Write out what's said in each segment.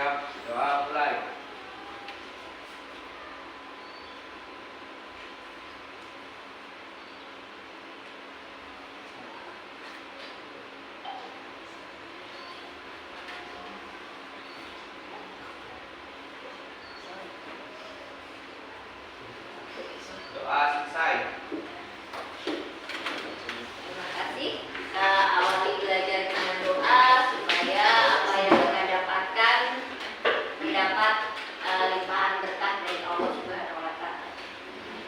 Siap, doa mulai. Doa selesai. Terima kasih. Kita awali belajar dengan doa supaya apa yang kita dapatkan didapat limpahan berkah dari Allah Subhanahu wa Ta'ala.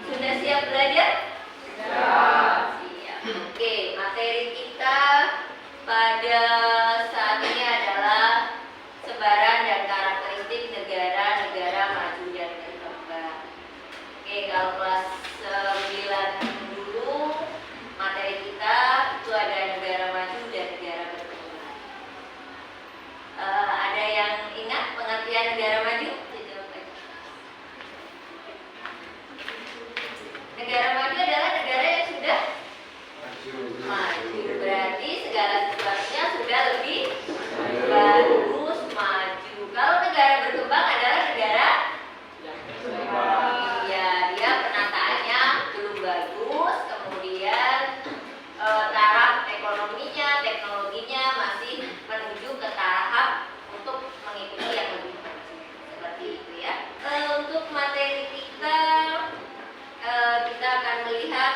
Sudah siap belajar? Siap. Siap. Oke, materi kita pada saat ini adalah sebaran dan karakteristik negara-negara maju dan berkembang. Oke, kalau kelas 9 dulu materi kita itu ada negara maju dan negara berkembang. Ada yang ingat pengertian negara maju? Negara maju adalah negara yang sudah maju, berarti segala sesuatunya sudah lebih bagus, maju. Kalau negara berkembang adalah negara ya, dia penataannya belum bagus, kemudian taraf ekonominya, teknologinya masih menuju ke tahap untuk mengikuti yang lebih maju. Seperti itu ya. Untuk materi kita akan melihat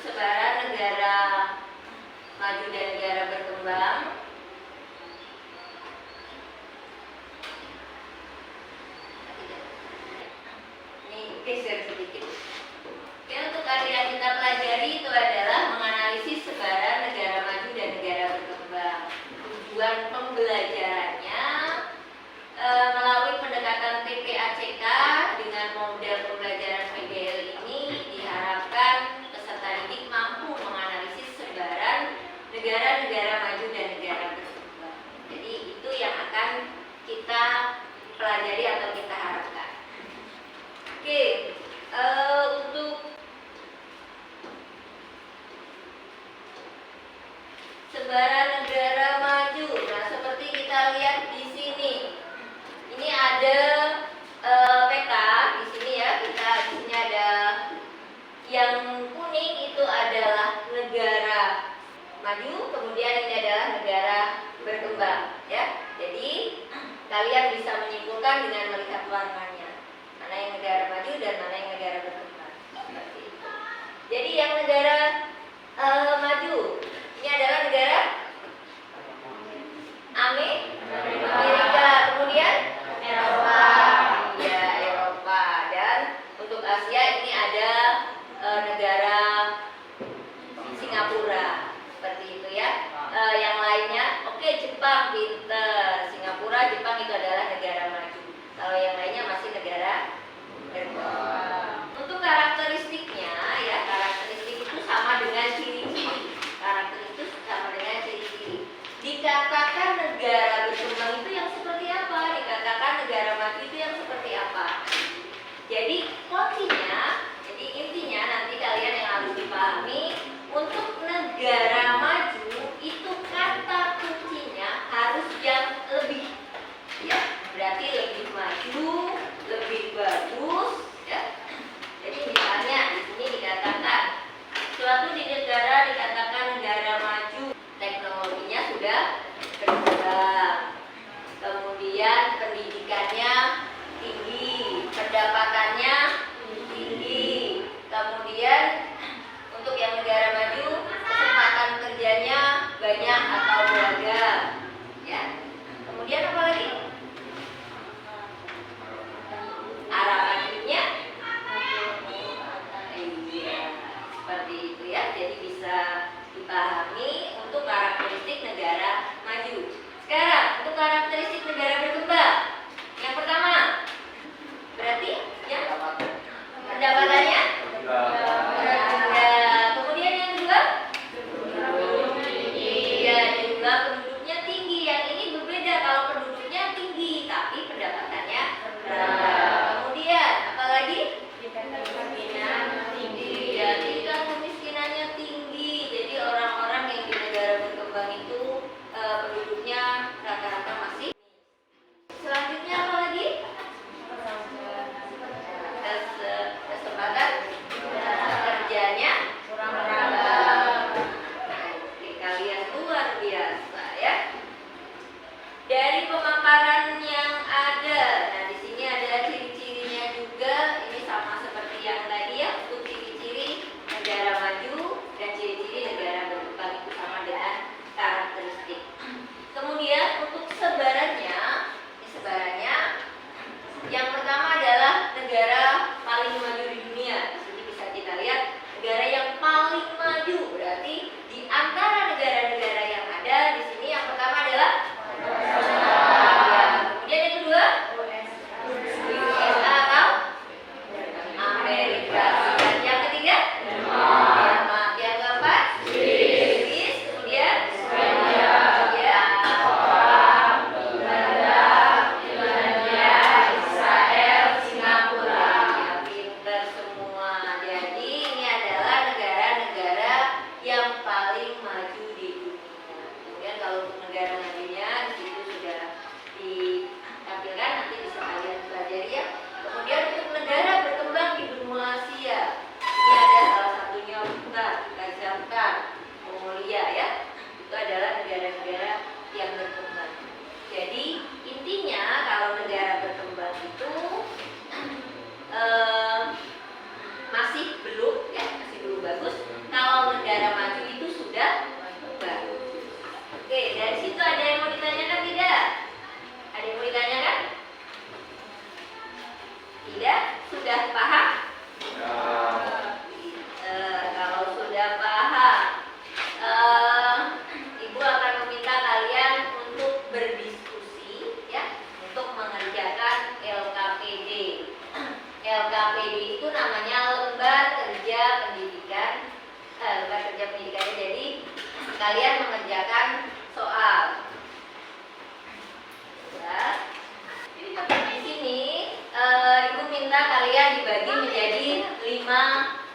sebaran negara maju dan negara berkembang. Ini geser sedikit. Oke, untuk yang kita pelajari itu adalah menganalisis sebaran negara maju dan negara berkembang. Tujuan pembelajarannya melalui pendekatan TPACK dengan model pembelajaran PBL ini diharapkan peserta didik mampu menganalisis sebaran negara-negara maju dan negara berkembang. Jadi itu yang akan kita pelajari atau kita harapkan. Oke, untuk sebaran negara maju, nah seperti kita lihat di sini, ini ada peta di sini ya. Kita di sini ada yang kuning itu adalah negara maju, kemudian ini adalah negara berkembang ya. Jadi kalian bisa menyimpulkan dengan melihat warnanya, mana yang negara maju dan mana yang negara berkembang. Seperti itu. Jadi yang negara maju ini adalah negara Amerika, kemudian Eropa, ya Eropa, dan untuk Asia ini ada negara Singapura, seperti itu ya. Yang lainnya, oke, Jepang, pinter. Singapura, Jepang itu adalah negara maju. Kalau yang lainnya masih negara berkembang. Untuk karakteristiknya ya, karakteristik itu sama dengan ciri-ciri. Karakteristik sama dengan ciri-ciri. Dikatakan negara berkembang itu yang seperti apa? Dikatakan negara maju itu yang seperti apa? Jadi intinya nanti kalian yang harus dipahami, untuk negara maju itu kata kuncinya harus yang lebih, ya, berarti lebih maju, lebih bagus, ya. Jadi misalnya di sini dikatakan suatu di negara dikatakan negara maju, teknologinya sudah berkembang, kemudian pendidikannya tinggi, pendapatannya tinggi, kemudian untuk yang negara maju kesempatan kerjanya banyak atau beragam, ya. Kemudian apa lagi? Harapan hidupnya iya, seperti itu ya. Jadi bisa dipahami untuk karakteristik negara maju. Sekarang untuk karakteristik negara berkembang. Yang pertama, berarti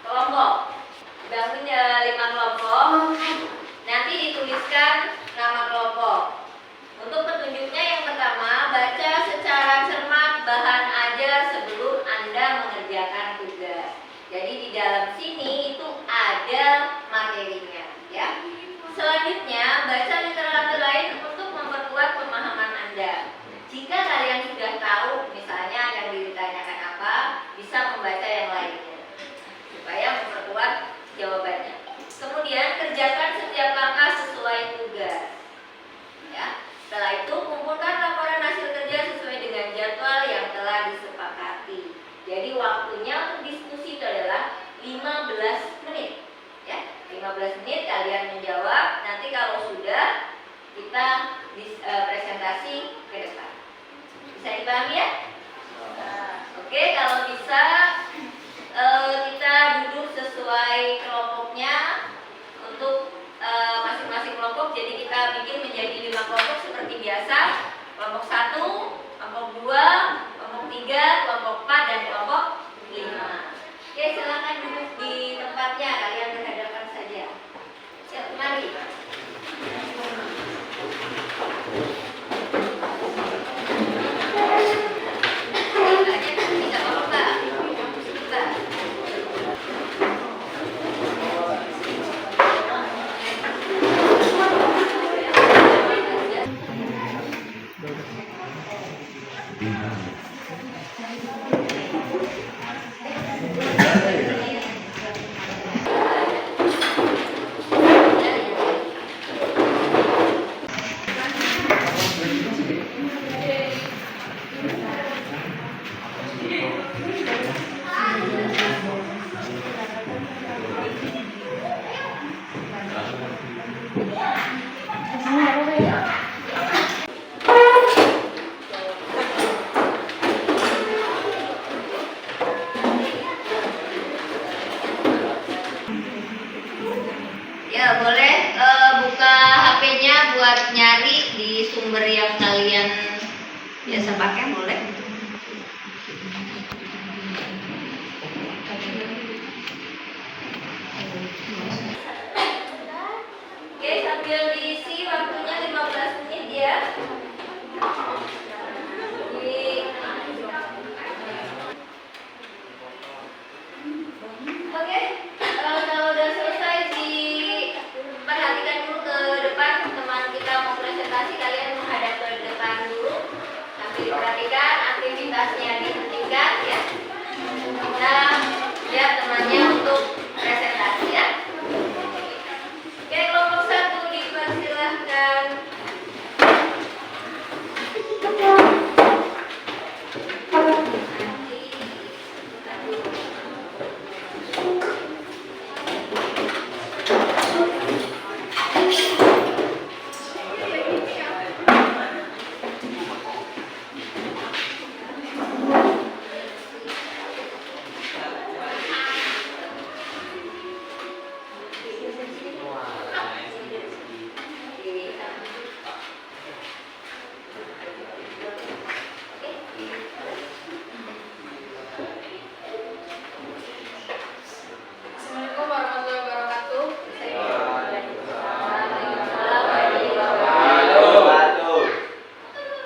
kelompok. Bangun 5 kelompok. Nanti dituliskan nama kelompok. Untuk petunjuknya yang pertama, baca secara cermat bahan ajar sebelum Anda mengerjakan tugas. Jadi di dalam sini itu ada materinya, ya. Selanjutnya, baca literatur lain untuk memperkuat pemahaman Anda. Jika kalian sudah tahu, misalnya yang ditanyakan apa, bisa membaca yang lainnya supaya memperkuat jawabannya. Kemudian kerjakan setiap langkah sesuai tugas. Ya. Setelah itu kumpulkan laporan hasil kerja sesuai dengan jadwal yang telah disepakati. Jadi waktunya untuk diskusi itu adalah 15 menit. Ya, 15 menit kalian menjawab. Nanti kalau sudah kita presentasi ke depan. Bisa dipahami ya? Oke, kalau bisa kita duduk sesuai kelompoknya untuk masing-masing kelompok. Jadi kita bikin menjadi 5 kelompok seperti biasa. Kelompok 1, kelompok 2, kelompok 3, kelompok 4, dan kelompok 5. Oke, silakan duduk di tempatnya. Kalian berhadapan saja. Siap, mari. Ya, boleh buka HP-nya buat nyari di sumber yang kalian biasa pakai, boleh. Oke, sambil diisi waktunya 15 menit ya. Oke, kalau udah selesai diperhatikan dulu ke depan. Teman kita mau presentasi, kalian menghadap ke depan dulu. Sambil diperhatikan, aktivitasnya dihentikan ya. Kita lihat temannya untuk presentasi ya. Oke, kelompok 1 dipersilahkan. Assalamualaikum warahmatullahi wabarakatuh.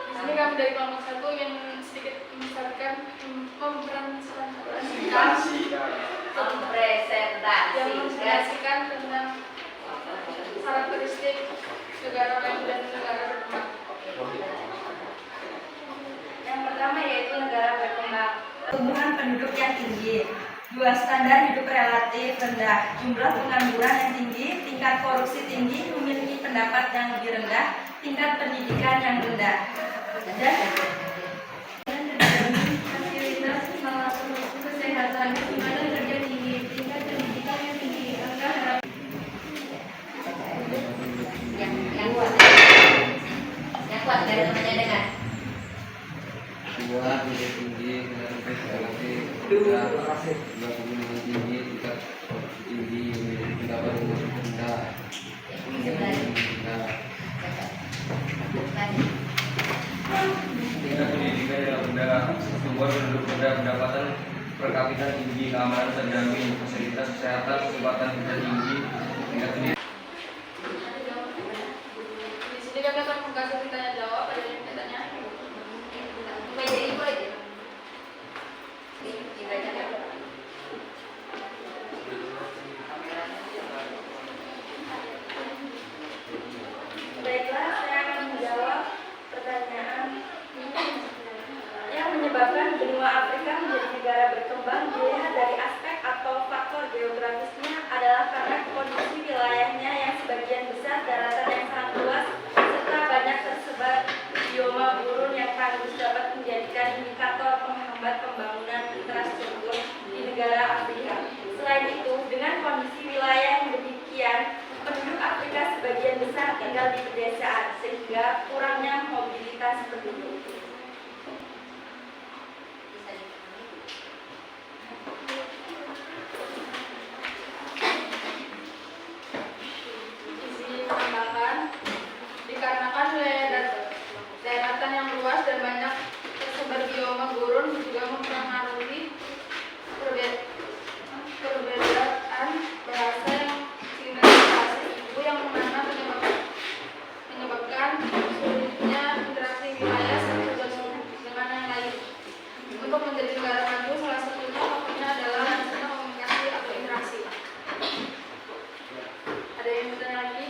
Di sini kami dari kelompok 1 yang sedikit mempresentasikan tentang karakteristik negara maju dan negara berkembang. Yang pertama yaitu negara berkembang. Pertumbuhan penduduk yang tinggi, 2 standar hidup relatif rendah, jumlah pengangguran yang tinggi, tingkat korupsi tinggi, memiliki pendapat yang lebih rendah, tingkat pendidikan yang rendah. Dan fasilitas kesehatan, kemana kerja tinggi, tingkat pendidikan yang tinggi, angka harapan. Yang kuat dari temannya dengan 2 hidup tinggi, relatif rendah, 2 penggunaan tinggi, tingkat tinggi, pendapat rendah, Tingkat pendidikan yang rendah, pertumbuhan penduduk rendah, pendapatan per kapita tinggi, keamanan terjamin, fasilitas kesehatan, kecepatan kerja tinggi, tingkat pendidikan. Di sini kami akan membuka sesi tanya jawab. Ada yang bertanya? Meja ibu aja. Dibacakan. Baiklah, saya akan menjawab pertanyaan yang menyebabkan benua Afrika menjadi negara berkembang dilihat dari aspek atau faktor geografisnya adalah karena kondisi wilayahnya yang sebagian besar daratan yang sangat luas serta banyak tersebar bioma gurun yang tandus dapat menjadikan indikator penghambat pembangunan infrastruktur di negara Afrika. Selain itu, dengan kondisi wilayah yang demikian, penduduk Afrika sebagian besar tinggal di pedesaan sehingga kurangnya mobilitas penduduk. Isi menambahkan, dikarenakan wilayah daratan yang luas dan banyak tersebar bioma gurun juga mempengaruhi perbedaan bahasa yang sinkronisasi itu yang mana menyebabkan sulitnya interaksi wilayah satu dengan yang lain. Untuk menjadi negara maju, salah satunya faktornya adalah lancarnya komunikasi atau interaksi. Ada yang bertanya lagi?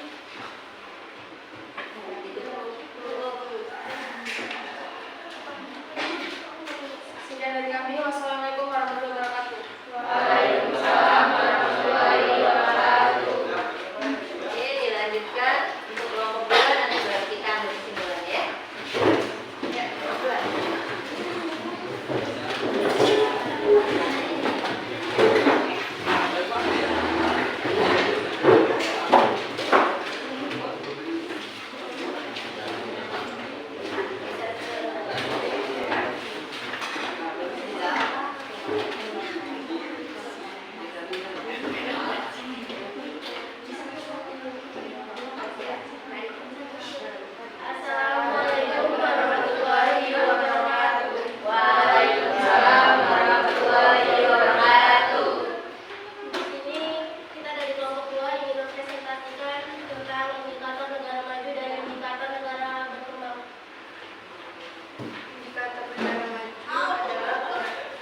Sekian dari kami. Wassalamualaikum warahmatullahi wabarakatuh. Waalaikumsalam warahmatullahi wabarakatuh. Oke, dilanjutkan untuk kelompok 2 nanti baru kita ambil kesimpulan ya. Ya, kelompok 2. Assalamualaikum warahmatullahi wabarakatuh. Waalaikumsalam warahmatullahi wabarakatuh. Di sini kita dari kelompok 2 ingin mempresentasikan tentang indikator negara maju dan indikator negara berkembang. Indikator negara maju adalah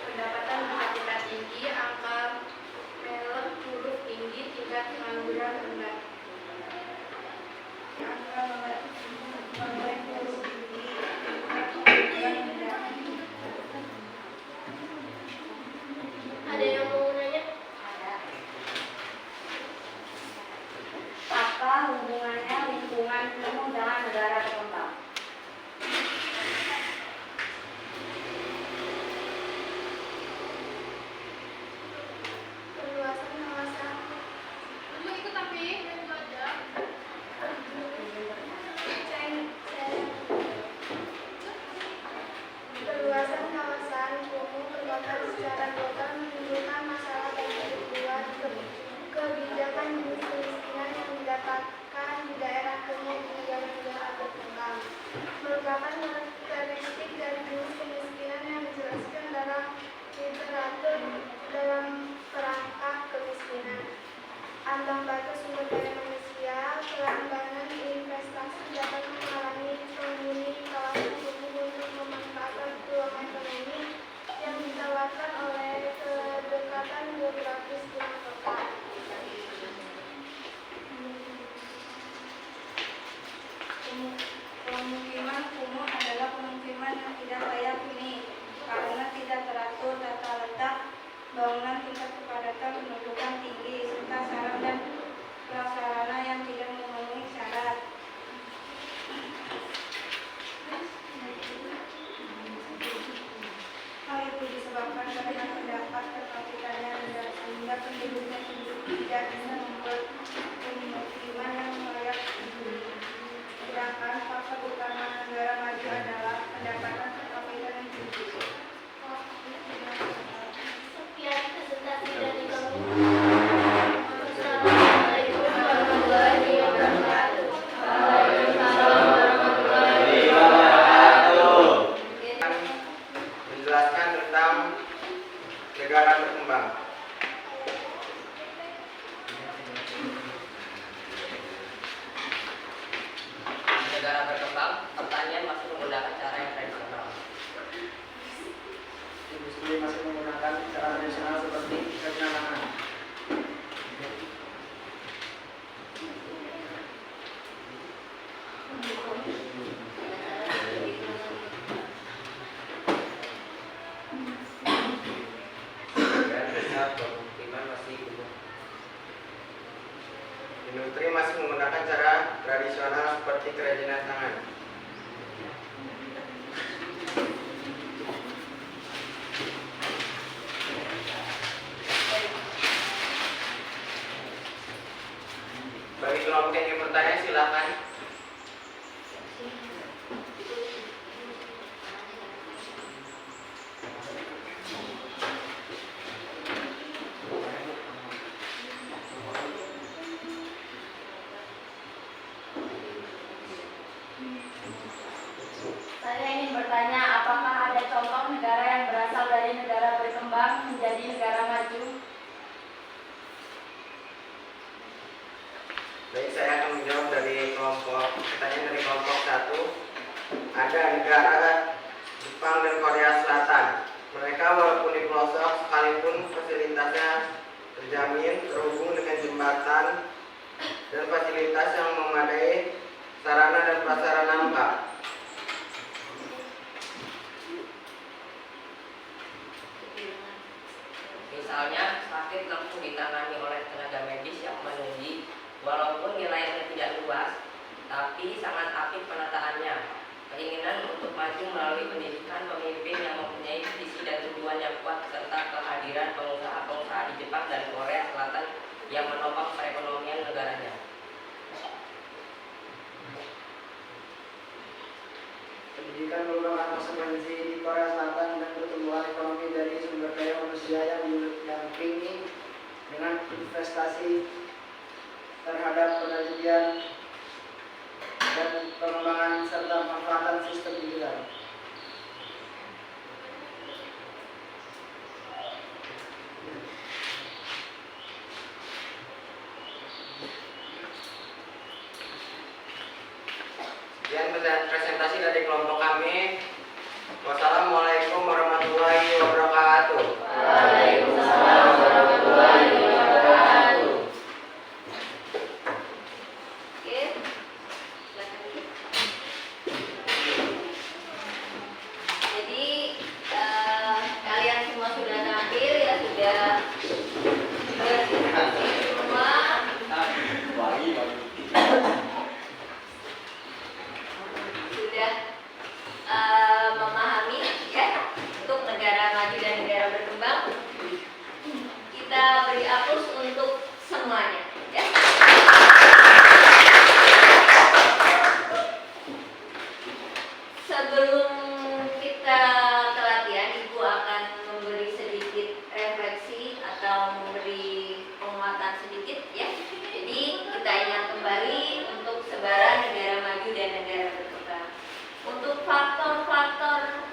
pendapatan per kapita tinggi, angka merek huruf tinggi, tingkat pengangguran rendah. Angka melek huruf tinggi, tingkat pengangguran rendah. Ada yang mau nanya? Apa hubungannya lingkungan penuh dengan negara berkembang? Perluasan kawasan. Dulu ikut tapi itu aja. Perluasan kawasan kumuh terbakar secara global menimbulkan masalah bagi ribuan kebijakan jenis kemiskinan yang didapatkan di daerah kumuh di negara-negara berkembang. Merupakan karakteristik dari jenis kemiskinan yang dijelaskan dalam literatur dalam perangkat kemiskinan. Ambang batas sumber daya manusia, pelambanan investasi dapat menghalangi penghuni kawasan kumuh untuk memanfaatkan peluang ekonomi yang ditawarkan oleh kedekatan geografis dengan kota. Pemukiman kumuh adalah pemukiman yang tidak layak huni karena tidak teratur tata letak, bangunan tingkat kepadatan pendudukan tinggi, serta sarana dan prasarana yang tidak memenuhi syarat. Hal itu disebabkan karena terdapat kapitanya rendah sehingga penduduknya tidak bisa membuat pemukiman yang layak huni. Sedangkan faktor utama negara maju adalah pendapatan per kapita yang tinggi. Sekian presentasi dari kami. Assalamualaikum warahmatullahi wabarakatuh. Waalaikumsalam warahmatullahi wabarakatuh. Menjelaskan tentang negara berkembang. Negara berkembang, pertanian masih menggunakan cara yang tradisional. Industri masih menggunakan cara tradisional seperti penanaman. Sebagian besar pemukiman masih kumuh. Industri masih menggunakan cara tradisional seperti kerajinan tangan. Bagi kelompok yang ingin bertanya silakan. Saya ingin bertanya, apakah ada contoh negara yang berasal dari negara berkembang menjadi negara maju? Baik, saya akan menjawab dari pertanyaan dari kelompok 1. Ada negara Jepang dan Korea Selatan. Mereka walaupun di pelosok sekalipun fasilitasnya terjamin, terhubung dengan jembatan dan fasilitas yang memadai, sarana dan prasarana lengkap. Misalnya, sakit langsung ditangani oleh tenaga medis yang menunji, walaupun nilainya tidak luas, tapi sangat apik penataannya. Keinginan untuk maju melalui pendidikan pemimpin yang mempunyai visi dan tujuan yang kuat, serta kehadiran pengusaha-pengusaha di Jepang dan Korea Selatan yang menopang perekonomian negaranya. Pendidikan merupakan konsekuensi di Korea Selatan dan pertumbuhan ekonomi dari sumber daya manusia yang didampingi dengan investasi terhadap penelitian dan pengembangan serta pemanfaatan sistem digital. Sekian presentasi dari kelompok kami. Wassalamualaikum warahmatullahi wabarakatuh. Waalaikumsalam warahmatullahi wabarakatuh. Oke, silakan. Jadi kalian semua sudah tampil ya, sudah berdiskusi semua. Sudah memahami ya untuk negara maju dan negara berkembang. Kita beri aplaus untuk semuanya ya. Sebelum kita ke latihan, Ibu akan memberi sedikit refleksi atau memberi penguatan sedikit ya. Jadi kita ingat kembali untuk sebaran negara maju dan negara berkembang. Untuk faktor-faktor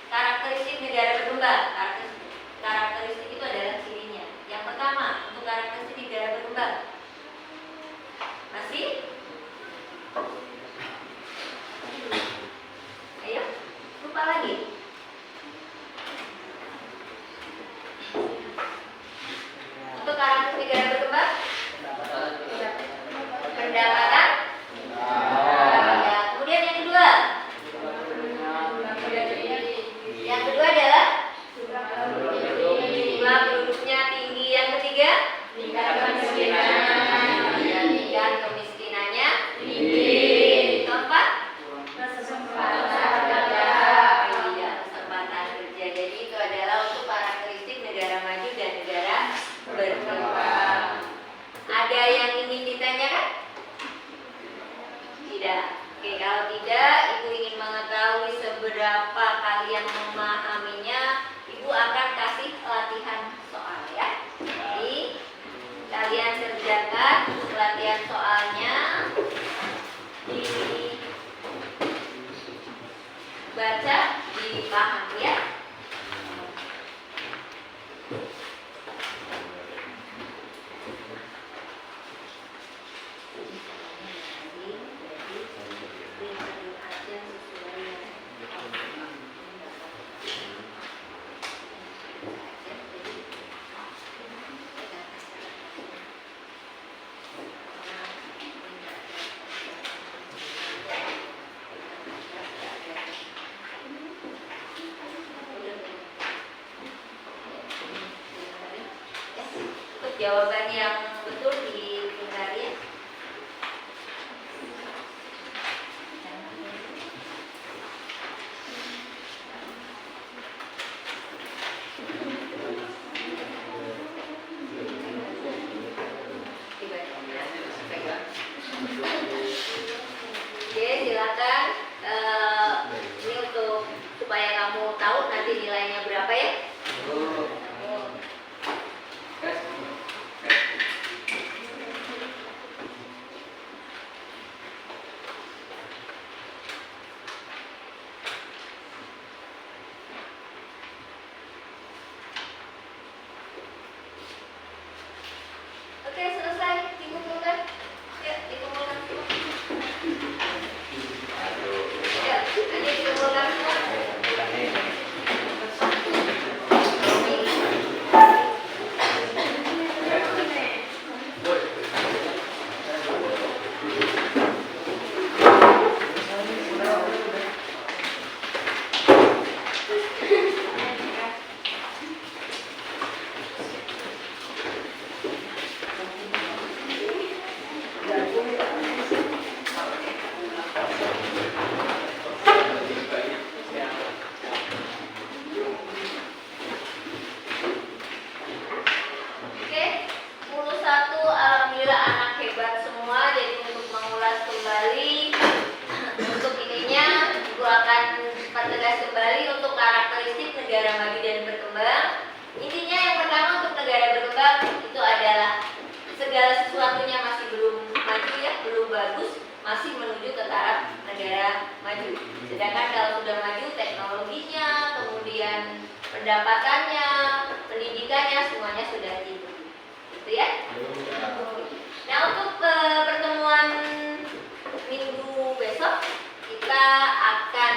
karakteristik negara berkembang, karakteristik itu adalah cirinya. Yang pertama, untuk karakteristik negara berkembang, masih? Ayo, lupa lagi. Untuk karakteristik negara berkembang, pendapatan. Ya, kemudian yang kedua. Yang kedua adalah jumlah penduduknya tinggi. Yang ketiga, tingkat kemiskinannya tinggi. Keempat, kesempatan kerja. Jadi itu adalah untuk karakteristik negara maju dan negara berkembang. Ada yang ingin ditanyakan? Tidak. Oke, kalau tidak, Ibu ingin mengetahui seberapa kalian memahaminya, Ibu akan kasih latihan soal ya. Jadi kalian kerjakan latihan soalnya, dibaca, dipahami ya. jawaban yang betul dicari ya. Oke, silakan. Ini untuk supaya kamu tahu nanti nilainya berapa ya. Oke, selesai. Dikumpulkan. Ya, dikumpulkan semua. Ya, hanya dikumpulkan semua. Oke, 11 alhamdulillah anak hebat semua. Jadi untuk mengulas kembali untuk ininya, Ibu akan pertegas kembali untuk karakteristik negara maju dan berkembang. Intinya yang pertama untuk negara berkembang itu adalah segala sesuatunya masih belum maju ya, belum bagus, masih menuju ke taraf negara maju. Sedangkan kalau sudah maju teknologinya, kemudian pendapatannya, pendidikannya semuanya sudah tinggi. Gitu ya. Nah, untuk pertemuan minggu besok kita akan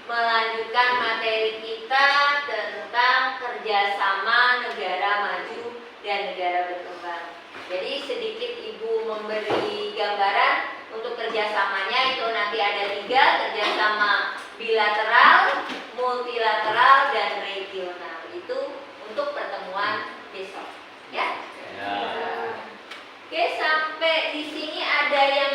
melanjutkan materi kita tentang kerjasama negara maju dan negara berkembang. Jadi sedikit Ibu memberi gambaran untuk kerjasamanya itu nanti ada 3, kerjasama bilateral, multilateral, dan regional. Itu untuk pertemuan besok, ya. Oke, sampai di sini ada yang